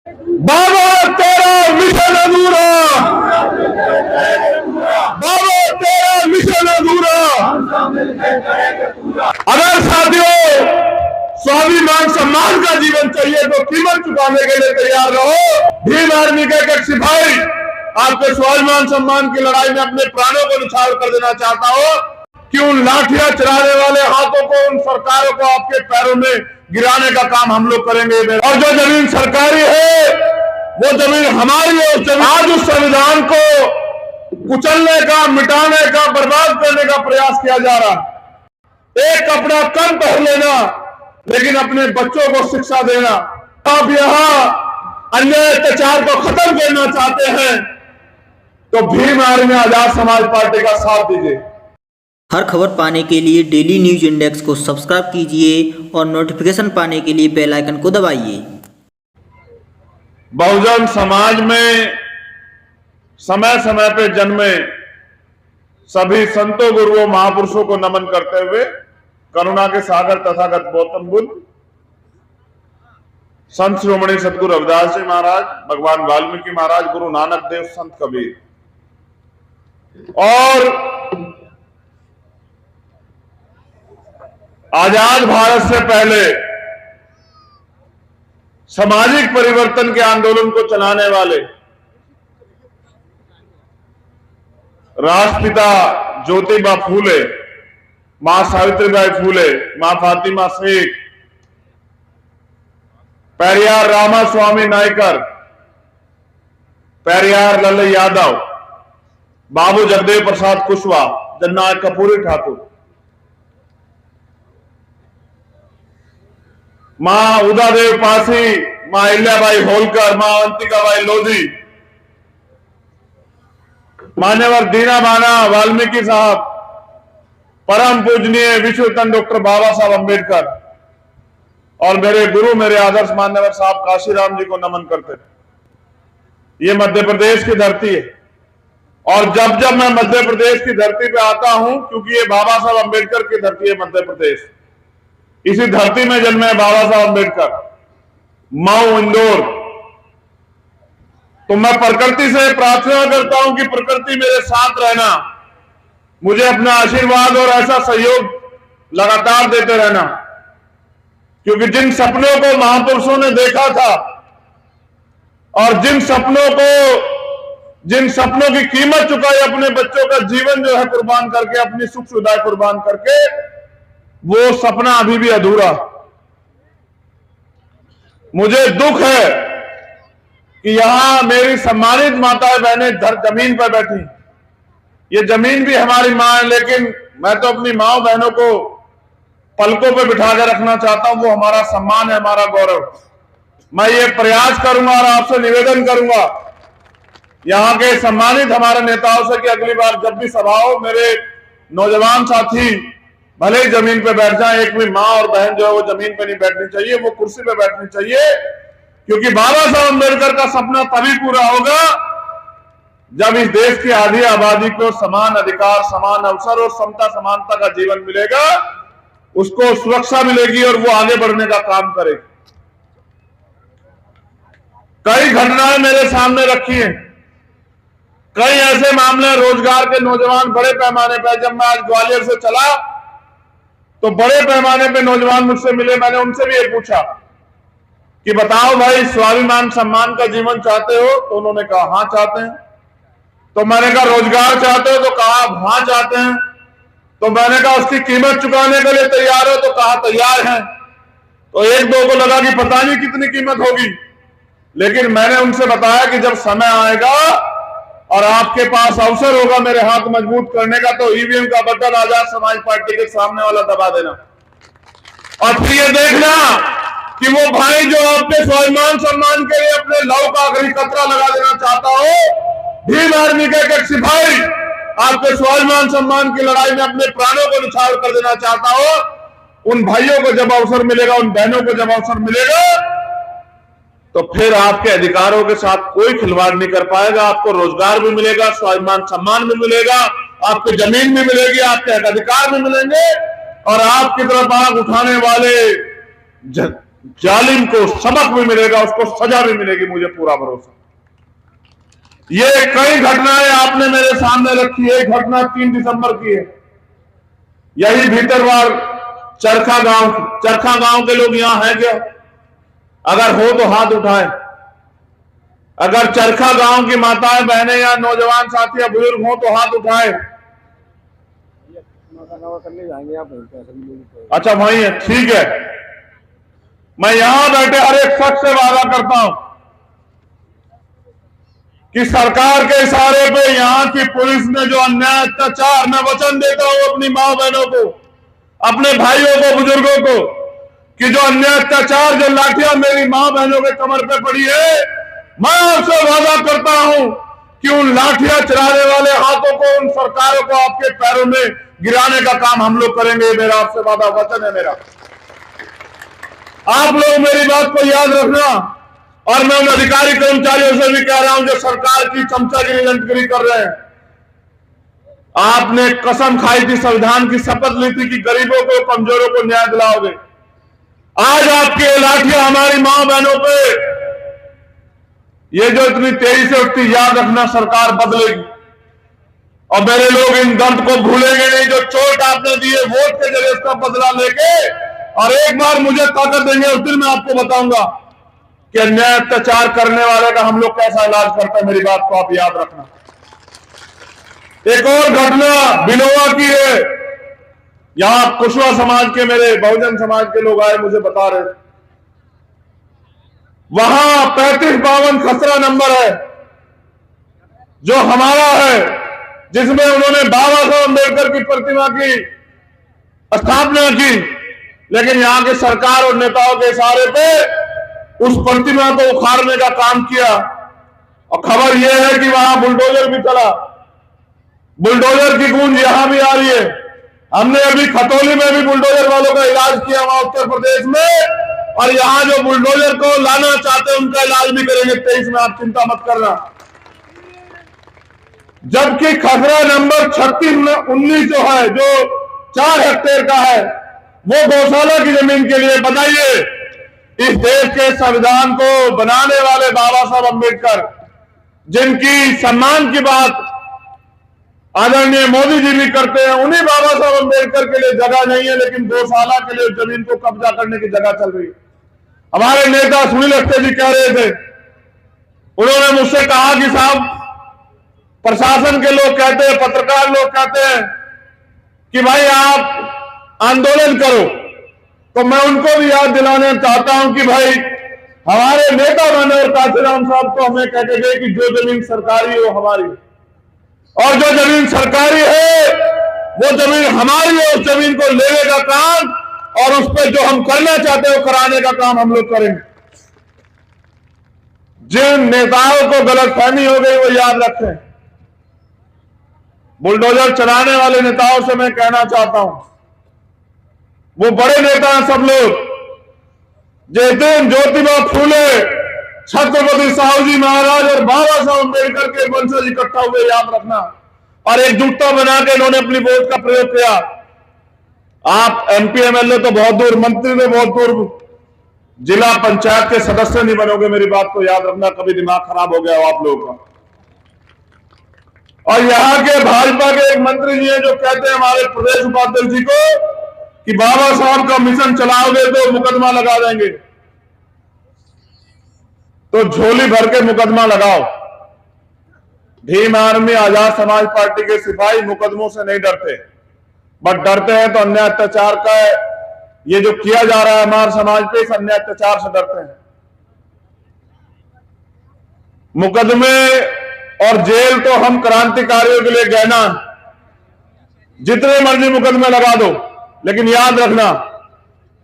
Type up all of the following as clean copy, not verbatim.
बाबा तेरा मिशन अधूरा, बाबा तेरा मिशन अधूरा। अगर साथियों स्वाभिमान सम्मान का जीवन चाहिए तो कीमत चुकाने के लिए तैयार रहो। भीम आर्मी का एक सिपाही आपके स्वाभिमान सम्मान की लड़ाई में अपने प्राणों को न्यौछावर कर देना चाहता हो कि उन लाठियां चलाने वाले हाथों को, उन सरकारों को आपके पैरों में गिराने का काम हम लोग करेंगे। और जो जमीन सरकारी है वो जमीन हमारी है। आज उस संविधान को कुचलने का, मिटाने का, बर्बाद करने का प्रयास किया जा रहा। एक कपड़ा कम पहन लेना लेकिन अपने बच्चों को शिक्षा देना। आप यहाँ अन्याय अत्याचार को खत्म करना चाहते हैं तो भीम आर्मी आजाद समाज पार्टी का साथ दीजिए। हर खबर पाने के लिए डेली न्यूज इंडेक्स को सब्सक्राइब कीजिए और नोटिफिकेशन पाने के लिए बेल आइकन को दबाइए। बहुजन समाज में समय समय पे जन्मे सभी संतों, गुरुओं, महापुरुषों को नमन करते हुए करुणा के सागर तथागत गौतम बुद्ध, संत शिरोमणि सतगुरु रविदास जी महाराज, भगवान वाल्मीकि महाराज, गुरु नानक देव, संत कबीर और आजाद भारत से पहले सामाजिक परिवर्तन के आंदोलन को चलाने वाले राष्ट्रपिता ज्योतिबा फूले, मां सावित्रीबाई फूले, मां फातिमा शेख, पेरियार रामास्वामी नायकर, पेरियार लल्लू यादव, बाबू जगदेव प्रसाद कुशवाहा, जननायक कर्पूरी ठाकुर, मां उदादेव पासी, मां अहिल्याबाई होलकर, मां अवंतिकाबाई लोधी, मान्यवर दीना बाना वाल्मीकि साहब, परम पूजनीय विश्वरत्न डॉक्टर बाबा साहब अंबेडकर और मेरे गुरु, मेरे आदर्श मान्यवर साहब काशीराम जी को नमन करते हैं। ये मध्य प्रदेश की धरती है और जब जब मैं मध्य प्रदेश की धरती पे आता हूं, क्योंकि ये बाबा साहब अंबेडकर की धरती है मध्य प्रदेश, इसी धरती में जन्मे बाबा साहब अंबेडकर, मऊ, इंदौर, तो मैं प्रकृति से प्रार्थना करता हूं कि प्रकृति मेरे साथ रहना, मुझे अपना आशीर्वाद और ऐसा सहयोग लगातार देते रहना, क्योंकि जिन सपनों को महापुरुषों ने देखा था और जिन सपनों की कीमत चुकाई, अपने बच्चों का जीवन जो है कुर्बान करके, अपनी सुख सुविधाएं कुर्बान करके, वो सपना अभी भी अधूरा। मुझे दुख है कि यहां मेरी सम्मानित माताएं बहनें जमीन पर बैठी। ये जमीन भी हमारी मां है, लेकिन मैं तो अपनी मां बहनों को पलकों पे बिठा कर रखना चाहता हूं। वो हमारा सम्मान है, हमारा गौरव। मैं ये प्रयास करूंगा और आपसे निवेदन करूंगा यहां के सम्मानित हमारे नेताओं से कि अगली बार जब भी सभा हो, मेरे नौजवान साथी भले ही जमीन पे बैठ जाए, एक भी मां और बहन जो है वो जमीन पे नहीं बैठनी चाहिए, वो कुर्सी पे बैठनी चाहिए, क्योंकि बाबा साहब अम्बेडकर का सपना तभी पूरा होगा जब इस देश की आधी आबादी को समान अधिकार, समान अवसर और समता समानता का जीवन मिलेगा, उसको सुरक्षा मिलेगी और वो आगे बढ़ने का काम करेगी। कई घटनाएं मेरे सामने रखी हैं, कई ऐसे मामले रोजगार के नौजवान बड़े पैमाने पर, जब मैं आज ग्वालियर से चला तो बड़े पैमाने पे नौजवान मुझसे मिले। मैंने उनसे भी ये पूछा कि बताओ भाई, स्वाभिमान सम्मान का जीवन चाहते हो? तो उन्होंने कहा हां चाहते हैं। तो मैंने कहा रोजगार चाहते हो? तो कहा हां चाहते हैं। तो मैंने कहा उसकी कीमत चुकाने के लिए तैयार हो? तो कहा तैयार हैं। तो एक दो को लगा कि पता नहीं कितनी कीमत होगी, लेकिन मैंने उनसे बताया कि जब समय आएगा और आपके पास अवसर होगा मेरे हाथ मजबूत करने का, तो ईवीएम का बटन आजाद समाज पार्टी के सामने वाला दबा देना और फिर ये देखना कि वो भाई जो अपने स्वाभिमान सम्मान के लिए अपने लव का आखिरी कतरा लगा देना चाहता हो, भीम आर्मी का एक सिपाही आपके स्वाभिमान सम्मान की लड़ाई में अपने प्राणों को न्यौछावर कर देना चाहता हो, उन भाइयों को जब अवसर मिलेगा, उन बहनों को जब अवसर मिलेगा, तो फिर आपके अधिकारों के साथ कोई खिलवाड़ नहीं कर पाएगा। आपको रोजगार भी मिलेगा, स्वाभिमान सम्मान भी मिलेगा, आपको जमीन भी मिलेगी, आपके अधिकार भी मिलेंगे और आपकी तरफ आंख उठाने वाले जालिम को सबक भी मिलेगा, उसको सजा भी मिलेगी, मुझे पूरा भरोसा। ये कई घटनाएं आपने मेरे सामने रखी है। एक घटना 3 दिसंबर की है, यही भीतरवार चरखा गांव के लोग यहां हैं क्या? अगर हो तो हाथ उठाएं। अगर चरखा गांव की माताएं बहनें या नौजवान साथी या बुजुर्ग हो तो हाथ उठाएं। अच्छा वही है, ठीक है। मैं यहां बैठे हर एक शख्स से वादा करता हूं कि सरकार के इशारे पे यहां की पुलिस ने जो अन्याय अत्याचार, मैं वचन देता हूं अपनी मां बहनों को, अपने भाइयों को, बुजुर्गों को, कि जो अन्याय अत्याचार, जो लाठियां मेरी मां बहनों के कमर पे पड़ी है, मैं आपसे वादा करता हूं कि उन लाठियां चलाने वाले हाथों को, उन सरकारों को आपके पैरों में गिराने का काम हम लोग करेंगे। मेरा आपसे वादा वचन है मेरा। आप लोग मेरी बात को याद रखना। और मैं उन अधिकारी कर्मचारियों से भी कह रहा हूं जो सरकार की चमचागिरी लंटगिरी कर रहे हैं, आपने कसम खाई थी, संविधान की शपथ ली थी कि गरीबों को, कमजोरों को न्याय दिलाओगे। आज आपकी लाठियां हमारी मां बहनों पे, ये जो इतनी तेजी से उठती, याद रखना सरकार बदलेगी। और मेरे लोग इन दर्द को भूलेंगे नहीं। जो चोट आपने दी है वोट के जरिए इसका बदला लेके, और एक बार मुझे ताकत देंगे उस दिन मैं आपको बताऊंगा कि अन्याय अत्याचार करने वाले का हम लोग कैसा इलाज करते हैं। मेरी बात को आप याद रखना। एक और घटना बिनोवा की है। यहां कुशवा समाज के, मेरे बहुजन समाज के लोग आए, मुझे बता रहे, वहां 3552 खसरा नंबर है जो हमारा है, जिसमें उन्होंने बाबा साहब अम्बेडकर की प्रतिमा की स्थापना की। लेकिन यहां की सरकार और नेताओं के इशारे पे उस प्रतिमा को उखाड़ने का काम किया। और खबर यह है कि वहां बुलडोजर भी चला। बुलडोजर की गूंज यहां भी आ रही है। हमने अभी खतौली में भी बुलडोजर वालों का इलाज किया वहां उत्तर प्रदेश में, और यहां जो बुलडोजर को लाना चाहते हैं उनका इलाज भी करेंगे 23 में, आप चिंता मत करना। जबकि खसरा नंबर 3619 जो है, जो 4 हेक्टेयर का है, वो गौशाला की जमीन के लिए। बताइए, इस देश के संविधान को बनाने वाले बाबा साहब अम्बेडकर, जिनकी सम्मान की बात आदरणीय मोदी जी भी करते हैं, उन्हीं बाबा साहब अम्बेडकर के लिए जगह नहीं है, लेकिन गौशाला के लिए जमीन को कब्जा करने की जगह चल रही है। हमारे नेता सुनील अवस्थी जी कह रहे थे, उन्होंने मुझसे कहा कि साहब, प्रशासन के लोग कहते हैं, पत्रकार लोग कहते हैं कि भाई आप आंदोलन करो। तो मैं उनको भी याद दिलाना चाहता हूं कि भाई हमारे नेता मनोहर काशीराम साहब तो हमें कहते थे कि जो जमीन सरकारी है वो हमारी, और जो जमीन सरकारी है वो जमीन हमारी है। उस जमीन को लेने का काम और उस पर जो हम करना चाहते हैं वो कराने का काम हम लोग करेंगे। जिन नेताओं को गलतफहमी हो गई वो याद रखें। बुलडोजर चलाने वाले नेताओं से मैं कहना चाहता हूं, वो बड़े नेता हैं सब लोग, जिस दिन ज्योतिबा फूले, छत्रपति साहू जी महाराज और बाबा साहब अम्बेडकर के वंशज इकट्ठा हुए, याद रखना, और एकजुटता बना के इन्होंने अपनी वोट का प्रयोग किया। आप एमपी एमएलए तो बहुत दूर, मंत्री तो बहुत दूर, जिला पंचायत के सदस्य नहीं बनोगे। मेरी बात को याद रखना, कभी दिमाग खराब हो गया हो आप लोगों का। और यहां के भाजपा के एक मंत्री जी हैं जो कहते हैं हमारे प्रदेश उपाध्यक्ष जी को कि बाबा साहब का मिशन चलाओगे तो मुकदमा लगा देंगे। तो झोली भर के मुकदमा लगाओ। भीम आर्मी, आजाद समाज पार्टी के सिपाही मुकदमों से नहीं डरते, बट डरते हैं तो अन्याय अत्याचार का ये जो किया जा रहा है हमारे समाज पे, इस अन्याय अत्याचार से डरते हैं। मुकदमे और जेल तो हम क्रांतिकारियों के लिए गहना, जितने मर्जी मुकदमे लगा दो, लेकिन याद रखना,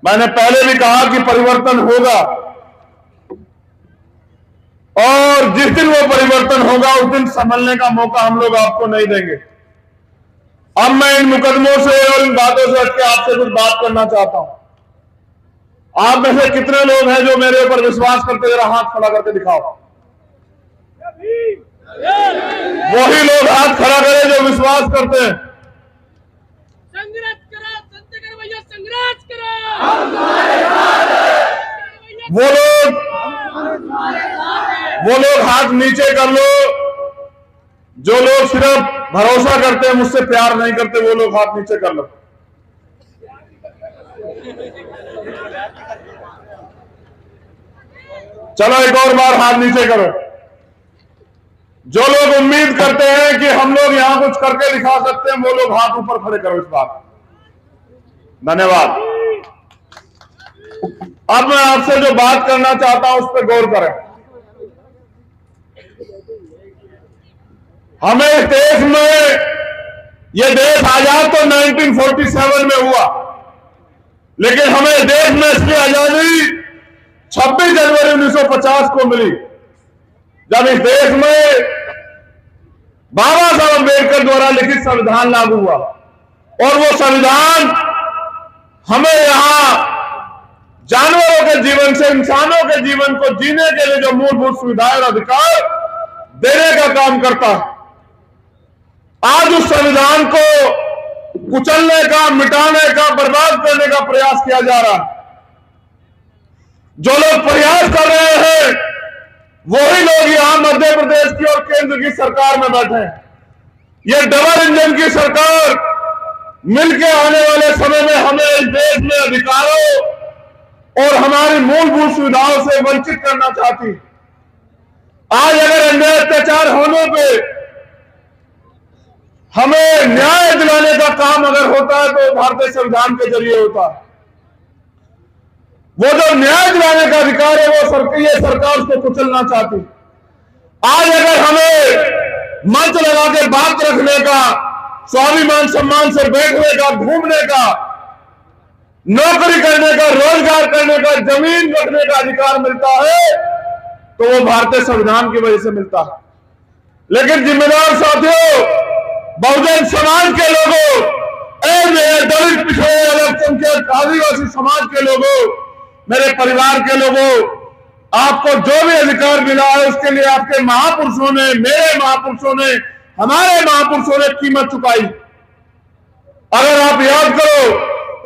मैंने पहले भी कहा कि परिवर्तन होगा, और जिस दिन वो परिवर्तन होगा उस दिन संभलने का मौका हम लोग आपको नहीं देंगे। अब मैं इन मुकदमों से और इन बातों से हटके आपसे कुछ बात करना चाहता हूं। आप में से कितने लोग हैं जो मेरे ऊपर विश्वास करते, जरा हाथ खड़ा करके दिखाओ। वही लोग हाथ खड़ा करें जो विश्वास करते हैं। संघर्ष करो, संत कर भैया, संघर्ष करो। हम तुम्हारे साथ हैं। वो लोग हाथ नीचे कर लो। जो लोग सिर्फ भरोसा करते हैं, मुझसे प्यार नहीं करते, वो लोग हाथ नीचे कर लो। चलो एक और बार हाथ नीचे करो। जो लोग उम्मीद करते हैं कि हम लोग यहां कुछ करके दिखा सकते हैं, वो लोग हाथ ऊपर खड़े करो इस बार। धन्यवाद। अब मैं आपसे जो बात करना चाहता हूं उस पर गौर करें। हमें इस देश में, यह देश आजाद तो 1947 में हुआ, लेकिन हमें इस देश में इसकी आजादी 26 जनवरी 1950 को मिली, जब इस देश में बाबा साहब अम्बेडकर द्वारा लिखित संविधान लागू हुआ। और वो संविधान हमें यहां जानवरों के जीवन से इंसानों के जीवन को जीने के लिए जो मूलभूत सुविधाएं और अधिकार देने का काम करता है। आज उस संविधान को कुचलने का, मिटाने का, बर्बाद करने का प्रयास किया जा रहा है। जो लोग प्रयास कर रहे हैं वही लोग यहां मध्य प्रदेश की और केंद्र की सरकार में बैठे हैं। ये डबल इंजन की सरकार मिलकर आने वाले समय में हमें इस देश में अधिकारों और हमारी मूलभूत सुविधाओं से वंचित करना चाहती। आज अगर अन्याय अत्याचार होने पे हमें न्याय दिलाने का काम अगर होता है तो भारतीय संविधान के जरिए होता है। वो जो न्याय दिलाने का अधिकार है वो ये सरकार उसको कुचलना चाहती। आज अगर हमें मंच लगा के बात रखने का, स्वाभिमान सम्मान से बैठने का, घूमने का, नौकरी करने का, रोजगार करने का, जमीन रखने का अधिकार मिलता है तो वो भारतीय संविधान की वजह से मिलता है। लेकिन जिम्मेदार साथियों, बहुजन समाज के लोगों, दलित, पिछड़े, अल्पसंख्यक, आदिवासी समाज के लोगों, मेरे परिवार के लोगों, आपको जो भी अधिकार मिला है उसके लिए आपके महापुरुषों ने, मेरे महापुरुषों ने, हमारे महापुरुषों ने कीमत चुकाई। अगर आप याद करो,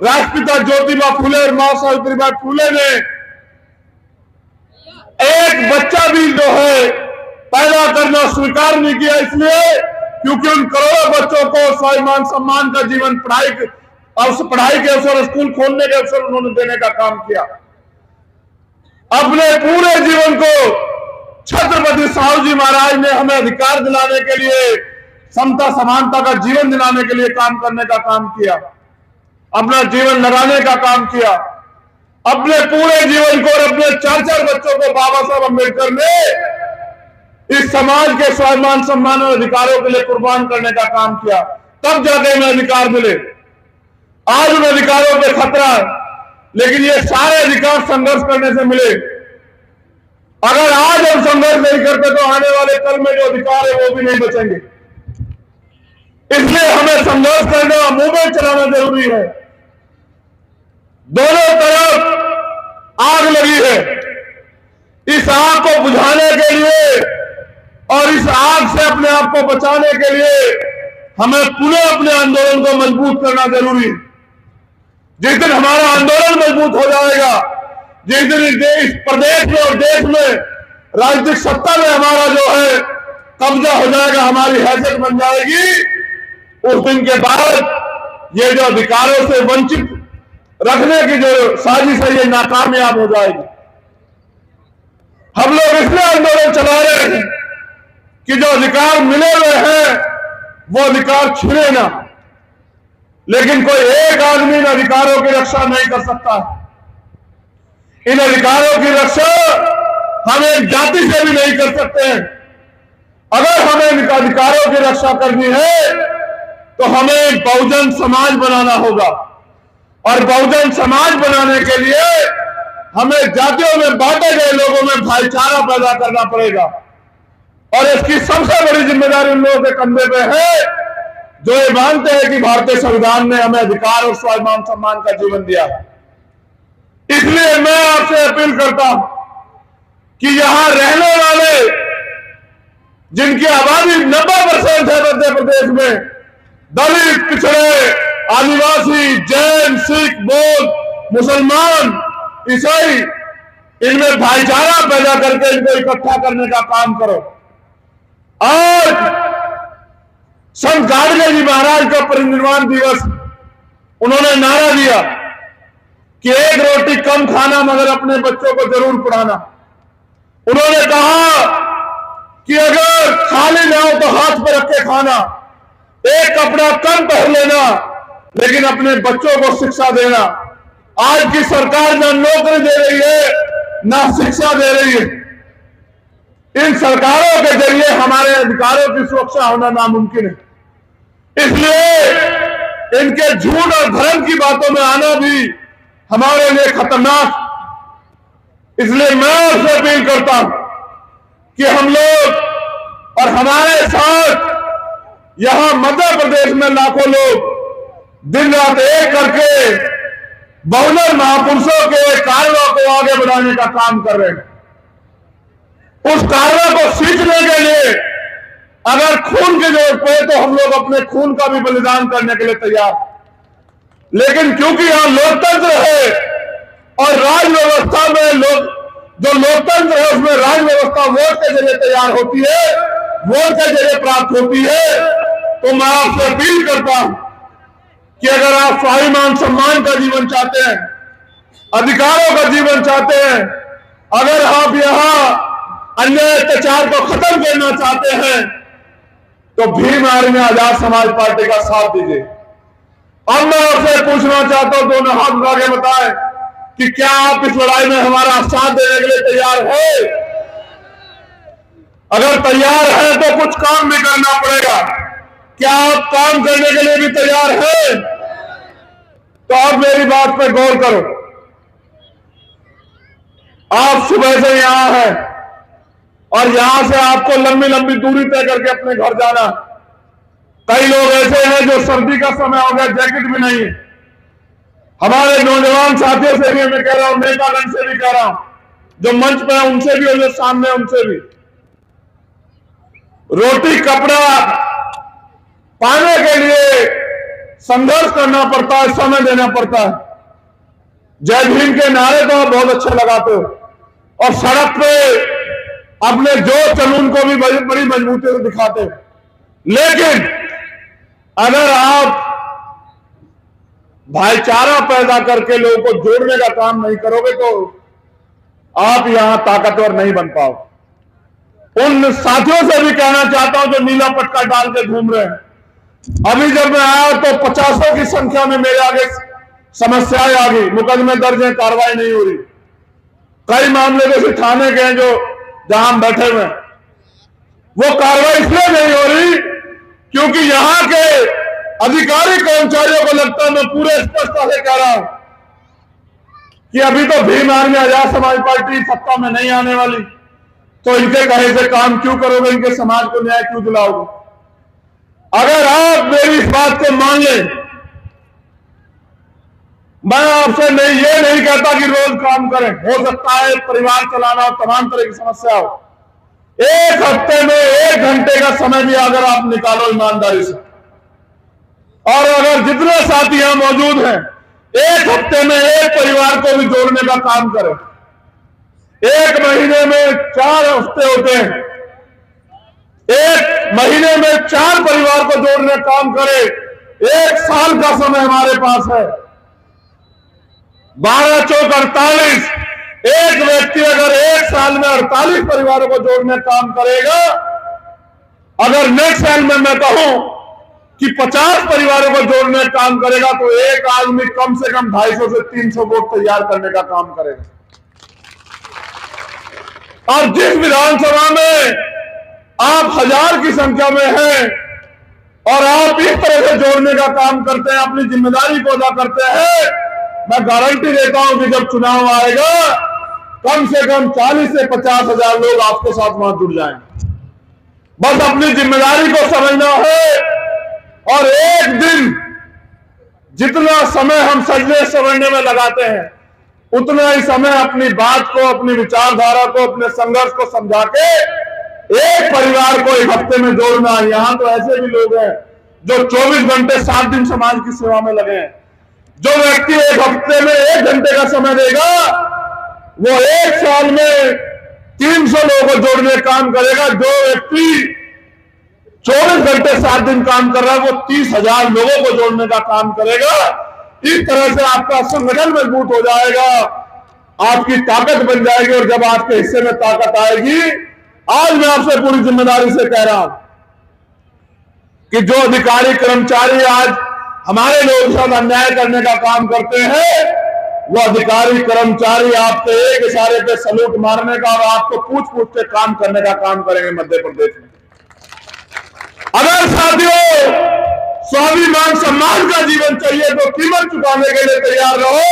राष्ट्रपिता ज्योतिबा फुले और मां सावित्रीबाई फुले ने एक बच्चा भी जो है पैदा करना स्वीकार नहीं किया, इसलिए क्योंकि उन करोड़ों बच्चों को स्वाभिमान सम्मान का जीवन, पढ़ाई के अवसर, स्कूल खोलने के अवसर उन्होंने देने का काम किया। अपने पूरे जीवन को छत्रपति साहू जी महाराज ने हमें अधिकार दिलाने के लिए, समता समानता का जीवन दिलाने के लिए काम करने का काम किया, अपना जीवन लगाने का काम किया। अपने पूरे जीवन को और अपने 4-4 बच्चों को बाबा साहब अम्बेडकर ने इस समाज के स्वाभिमान सम्मान और अधिकारों के लिए कुर्बान करने का काम किया, तब जाके हमें अधिकार मिले। आज उन अधिकारों पे खतरा है, लेकिन ये सारे अधिकार संघर्ष करने से मिले। अगर आज हम संघर्ष नहीं करते तो आने वाले कल में जो अधिकार है वो भी नहीं बचेंगे। इसलिए हमें संघर्ष करना, मूवमेंट चलाना जरूरी है। दोनों तरफ आग लगी है। इस आग को बुझाने के लिए और इस आग से अपने आप को बचाने के लिए हमें पुनः अपने आंदोलन को मजबूत करना जरूरी है। जिस दिन हमारा आंदोलन मजबूत हो जाएगा, जिस दिन इस प्रदेश में और देश में राजनीतिक सत्ता में हमारा जो है कब्जा हो जाएगा, हमारी हैसियत बन जाएगी, उस दिन के बाद ये जो अधिकारों से वंचित रखने की जो साजिश है ये नाकामयाब हो जाएगी। हम लोग इसलिए आंदोलन चला रहे हैं कि जो अधिकार मिले हुए हैं वो अधिकार छिने ना। लेकिन कोई एक आदमी इन अधिकारों की रक्षा नहीं कर सकता। इन अधिकारों की रक्षा हम एक जाति से भी नहीं कर सकते हैं। अगर हमें इन अधिकारों की रक्षा करनी है तो हमें बहुजन समाज बनाना होगा, और बहुजन समाज बनाने के लिए हमें जातियों में बांटे गए लोगों में भाईचारा पैदा करना पड़ेगा। और इसकी सबसे बड़ी जिम्मेदारी उन लोगों के कंधे पे है जो ये मानते हैं कि भारतीय संविधान ने हमें अधिकार और स्वाभिमान सम्मान का जीवन दिया है। इसलिए मैं आपसे अपील करता हूं कि यहां रहने वाले, जिनकी आबादी 90% है मध्य प्रदेश में, दलित, पिछड़े, आदिवासी, जैन, सिख, बौद्ध, मुसलमान, ईसाई, इनमें भाईचारा पैदा करके इनको इकट्ठा करने का काम करो। आज संत गाडगे जी महाराज का परिनिर्वाण दिवस, उन्होंने नारा दिया कि एक रोटी कम खाना मगर अपने बच्चों को जरूर पढ़ाना। उन्होंने कहा कि अगर खाली ना हो तो हाथ पर रख के खाना, एक कपड़ा कम पहन लेना, लेकिन अपने बच्चों को शिक्षा देना। आज की सरकार ना नौकरी दे रही है ना शिक्षा दे रही है। इन सरकारों के जरिए हमारे अधिकारों की सुरक्षा होना नामुमकिन है। इसलिए इनके झूठ और धर्म की बातों में आना भी हमारे लिए खतरनाक। इसलिए मैं आपसे अपील करता हूं कि हम लोग और हमारे साथ यहां मध्य प्रदेश में लाखों लोग दिन रात एक करके बहुजन महापुरुषों के कार्यों को आगे बढ़ाने का काम कर रहे हैं। उस कार्यों को सीखने के लिए अगर खून की जरूरत पड़े तो हम लोग अपने खून का भी बलिदान करने के लिए तैयार। लेकिन क्योंकि यहां लोकतंत्र है और राज व्यवस्था में जो लोकतंत्र है उसमें राज व्यवस्था वोट के जरिए तैयार होती है, वोट के जरिए प्राप्त होती है, तो मैं आपसे अपील करता हूं कि अगर आप स्वाभिमान सम्मान का जीवन चाहते हैं, अधिकारों का जीवन चाहते हैं, अगर आप यहां अन्याय अत्याचार को खत्म करना चाहते हैं, तो भीम आर्मी आजाद समाज पार्टी का साथ दीजिए। अब मैं आपसे पूछना चाहता हूं, दोनों हाथ उठा के बताएं कि क्या आप इस लड़ाई में हमारा साथ देने के लिए तैयार है? अगर तैयार है तो कुछ काम भी करना पड़ेगा। क्या आप काम करने के लिए भी तैयार हैं? तो आप मेरी बात पर गौर करो। आप सुबह से यहां हैं और यहां से आपको लंबी लंबी दूरी तय करके अपने घर जाना। कई लोग ऐसे हैं जो सर्दी का समय हो गया, जैकेट भी नहीं है। हमारे नौजवान साथियों से भी मैं कह रहा हूं, नेतागण से भी कह रहा हूं, जो मंच पे है उनसे भी और जो सामने उनसे भी, रोटी कपड़ा पाने के लिए संघर्ष करना पड़ता है, समय देना पड़ता है। जय भीम के नारे तो आप बहुत अच्छे लगाते हो और सड़क पे अपने जोश जुनून को भी बड़ी मजबूती से दिखाते हो, लेकिन अगर आप भाईचारा पैदा करके लोगों को जोड़ने का काम नहीं करोगे तो आप यहां ताकतवर नहीं बन पाओगे। उन साथियों से भी कहना चाहता हूं जो नीला पटका डाल के घूम रहे हैं, अभी जब मैं आया तो 50 की संख्या में मेरे आगे समस्याएं आ गई, मुकदमे दर्ज हैं, कार्रवाई नहीं हो रही। कई मामले जैसे थाने के हैं जो जहां हम बैठे हुए हैं, वो कार्रवाई इसलिए नहीं हो रही क्योंकि यहां के अधिकारी कर्मचारियों को लगता है, मैं पूरे स्पष्टता से कह रहा हूं कि अभी तो भीम आर्मी आजाद समाज पार्टी सत्ता में नहीं आने वाली, तो इनके कहे से काम क्यों करोगे, इनके समाज को न्याय क्यों दिलाओगे? अगर आप मेरी इस बात को मान लें, मैं आपसे ये नहीं कहता कि रोज काम करें, हो सकता है परिवार चलाना हो, तमाम तरह की समस्या हो, एक हफ्ते में 1 घंटे का समय भी अगर आप निकालो ईमानदारी से, और अगर जितने साथी यहां मौजूद हैं, 1 हफ्ते में एक परिवार को भी जोड़ने का काम करें। 1 महीने में 4 हफ्ते होते हैं, 1 महीने में 4 परिवार को जोड़ने का काम करें। 1 साल का समय हमारे पास है, 12 चौक 48। एक व्यक्ति अगर 1 साल में 48 परिवारों को जोड़ने का काम करेगा, अगर नेक्स्ट साल में मैं कहूं कि 50 परिवारों को जोड़ने का काम करेगा, तो एक आदमी कम से कम 250 से 300 वोट तैयार करने का काम करेगा। और जिस विधानसभा में आप 1000 की संख्या में हैं और आप इस तरह से जोड़ने का काम करते हैं, अपनी जिम्मेदारी को अदा करते हैं, मैं गारंटी देता हूं कि जब चुनाव आएगा कम से कम 40 से 50 हजार लोग आपके साथ वहां जुड़ जाएंगे। बस अपनी जिम्मेदारी को समझना है और एक दिन जितना समय हम सजने संवरने में लगाते हैं, उतना ही समय अपनी बात को, अपनी विचारधारा को, अपने संघर्ष को समझा के एक परिवार को 1 हफ्ते में जोड़ना। यहां तो ऐसे भी लोग हैं जो 24 घंटे 7 दिन समाज की सेवा में लगे हैं। जो व्यक्ति 1 हफ्ते में 1 घंटे का समय देगा, वो एक साल में 300 लोगों को जोड़ने का काम करेगा। जो व्यक्ति 24 घंटे 7 दिन काम कर रहा है वो 30,000 लोगों को जोड़ने का काम करेगा। इस तरह से आपका संगठन मजबूत हो जाएगा, आपकी ताकत बन जाएगी। और जब आपके हिस्से में ताकत आएगी, आज मैं आपसे पूरी जिम्मेदारी से कह रहा हूं कि जो अधिकारी कर्मचारी आज हमारे लोगों के साथ अन्याय करने का काम करते हैं, वो अधिकारी कर्मचारी आपके एक इशारे पे सलूट मारने का और आपको पूछ पूछ के काम करने का काम करेंगे मध्य प्रदेश में। अगर साथियों स्वाभिमान सम्मान का जीवन चाहिए तो कीमत चुकाने के लिए तैयार रहो।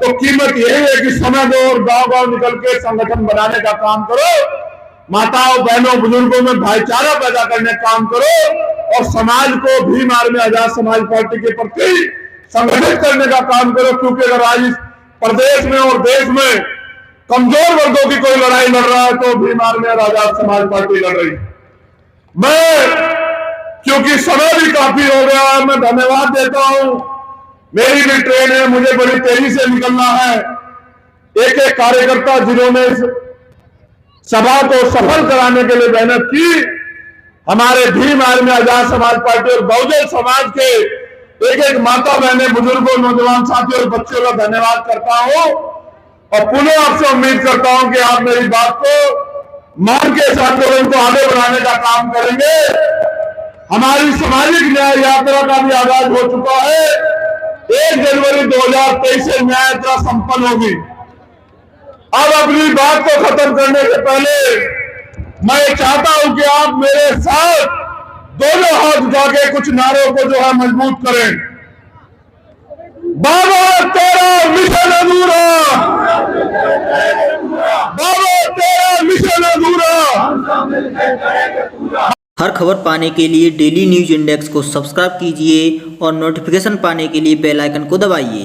तो कीमत यही है कि समय दो और गांव गांव निकल के संगठन बनाने का काम करो, माताओं बहनों बुजुर्गों में भाईचारा पैदा करने का काम करो और समाज को भीम आर्मी आजाद समाज पार्टी के प्रति संगठित करने का काम करो। क्योंकि अगर आज इस प्रदेश में और देश में कमजोर वर्गों की कोई लड़ाई लड़ रहा है तो भीम आर्मी और आजाद समाज पार्टी लड़ रही है। मैं क्योंकि समय भी काफी हो गया है, मैं धन्यवाद देता हूं। मेरी भी ट्रेन है, मुझे बड़ी तेजी से निकलना है। एक एक कार्यकर्ता जिन्होंने इस सभा को सफल कराने के लिए मेहनत की, हमारे भीम आर्मी आजाद समाज पार्टी और बहुजन समाज के एक एक माता बहने बुजुर्गों नौजवान साथियों और बच्चों का धन्यवाद करता हूं। और पुनः आपसे उम्मीद करता हूं कि आप मेरी बात को मान के इस आंदोलन को आगे बढ़ाने का काम करेंगे। हमारी सामाजिक न्याय यात्रा का भी आगाज हो चुका है। 1 जनवरी 2023 से न्याय यात्रा संपन्न होगी। अब अपनी बात को खत्म करने से पहले मैं चाहता हूं कि आप मेरे साथ दोनों हाथ उठा के कुछ नारों को जो है मजबूत करें। बाबा तेरा मिशन अधूरा, बाबा तेरा मिशन अधूरा। हर खबर पाने के लिए डेली न्यूज इंडेक्स को सब्सक्राइब कीजिए और नोटिफिकेशन पाने के लिए बेल आइकन को दबाइए।